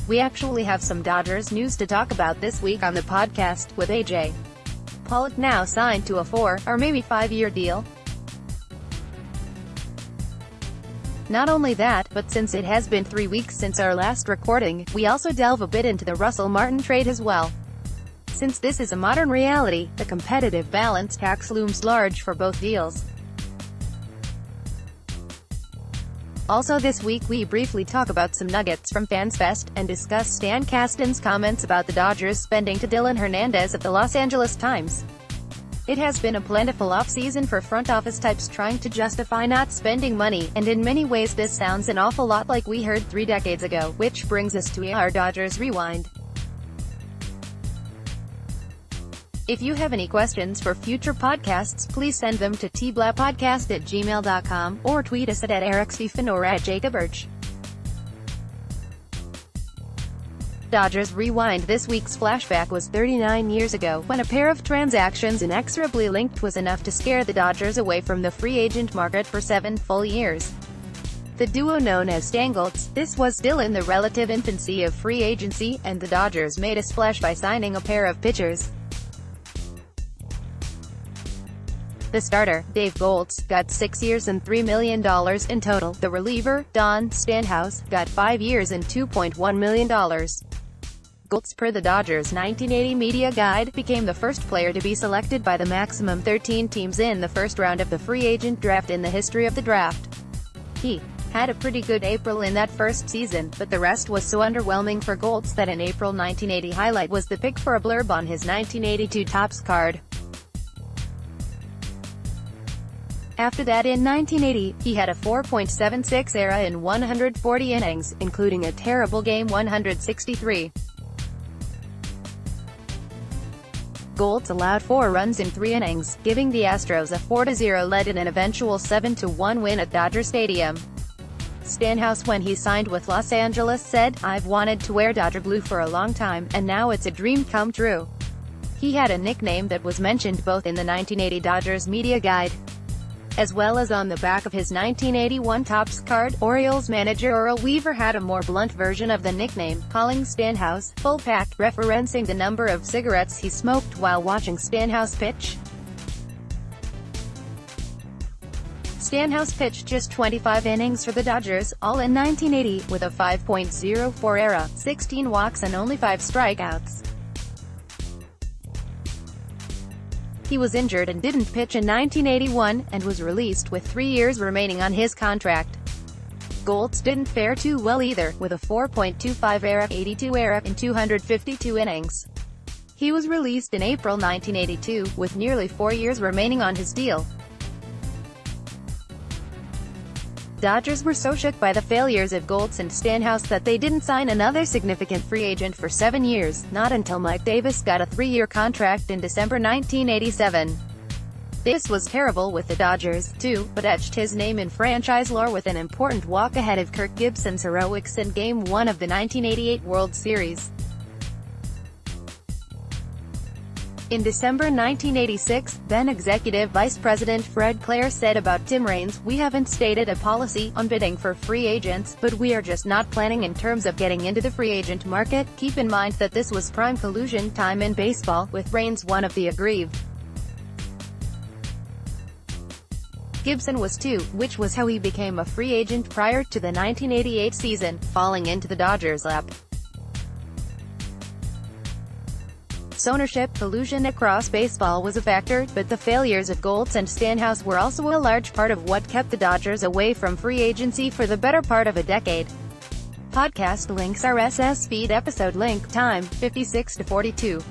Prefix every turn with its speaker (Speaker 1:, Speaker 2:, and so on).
Speaker 1: We actually have some Dodgers news to talk about this week on the podcast, with AJ Pollock now signed to a 4, or maybe 5-year deal. Not only that, but since it has been 3 weeks since our last recording, we also delve a bit into the Russell Martin trade as well. Since this is a modern reality, the competitive balance tax looms large for both deals. Also this week we briefly talk about some nuggets from FansFest, and discuss Stan Kasten's comments about the Dodgers spending to Dylan Hernandez of the Los Angeles Times. It has been a plentiful offseason for front office types trying to justify not spending money, and in many ways this sounds an awful lot like we heard 3 decades ago, which brings us to our Dodgers Rewind. If you have any questions for future podcasts, please send them to tblapodcast@gmail.com, or tweet us at @ericstephen or @jacobirch. Dodgers Rewind. This week's flashback was 39 years ago, when a pair of transactions inexorably linked was enough to scare the Dodgers away from the free agent market for 7 full years. The duo known as Stangles, this was still in the relative infancy of free agency, and the Dodgers made a splash by signing a pair of pitchers. The starter, Dave Goltz, got 6 years and $3 million in total. The reliever, Don Stanhouse, got 5 years and $2.1 million. Goltz, per the Dodgers' 1980 media guide, became the first player to be selected by the maximum 13 teams in the first round of the free agent draft in the history of the draft. He had a pretty good April in that first season, but the rest was so underwhelming for Goltz that an April 1980 highlight was the pick for a blurb on his 1982 Topps card. After that, in 1980, he had a 4.76 ERA in 140 innings, including a terrible Game 163. Goltz allowed 4 runs in 3 innings, giving the Astros a 4-0 lead in an eventual 7-1 win at Dodger Stadium. Stanhouse, when he signed with Los Angeles, said, "I've wanted to wear Dodger blue for a long time, and now it's a dream come true." He had a nickname that was mentioned both in the 1980 Dodgers media guide, as well as on the back of his 1981 Topps card. Orioles manager Earl Weaver had a more blunt version of the nickname, calling Stanhouse "full pack," referencing the number of cigarettes he smoked while watching Stanhouse pitch. Stanhouse pitched just 25 innings for the Dodgers, all in 1980, with a 5.04 ERA, 16 walks and only 5 strikeouts. He was injured and didn't pitch in 1981, and was released with 3 years remaining on his contract. Goltz didn't fare too well either, with a 4.25 ERA, 82 ERA, in 252 innings. He was released in April 1982, with nearly 4 years remaining on his deal. Dodgers were so shook by the failures of Goltz and Stanhouse that they didn't sign another significant free agent for 7 years, not until Mike Davis got a 3-year contract in December 1987. This was terrible with the Dodgers, too, but etched his name in franchise lore with an important walk ahead of Kirk Gibson's heroics in Game 1 of the 1988 World Series. In December 1986, then Executive Vice President Fred Clare said about Tim Raines, "We haven't stated a policy on bidding for free agents, but we are just not planning in terms of getting into the free agent market." Keep in mind that this was prime collusion time in baseball, with Raines one of the aggrieved. Gibson was too, which was how he became a free agent prior to the 1988 season, falling into the Dodgers' lap. Ownership collusion across baseball was a factor, but the failures of Goltz and Stanhouse were also a large part of what kept the Dodgers away from free agency for the better part of a decade. Podcast links: RSS feed, episode link, time, 56 to 42.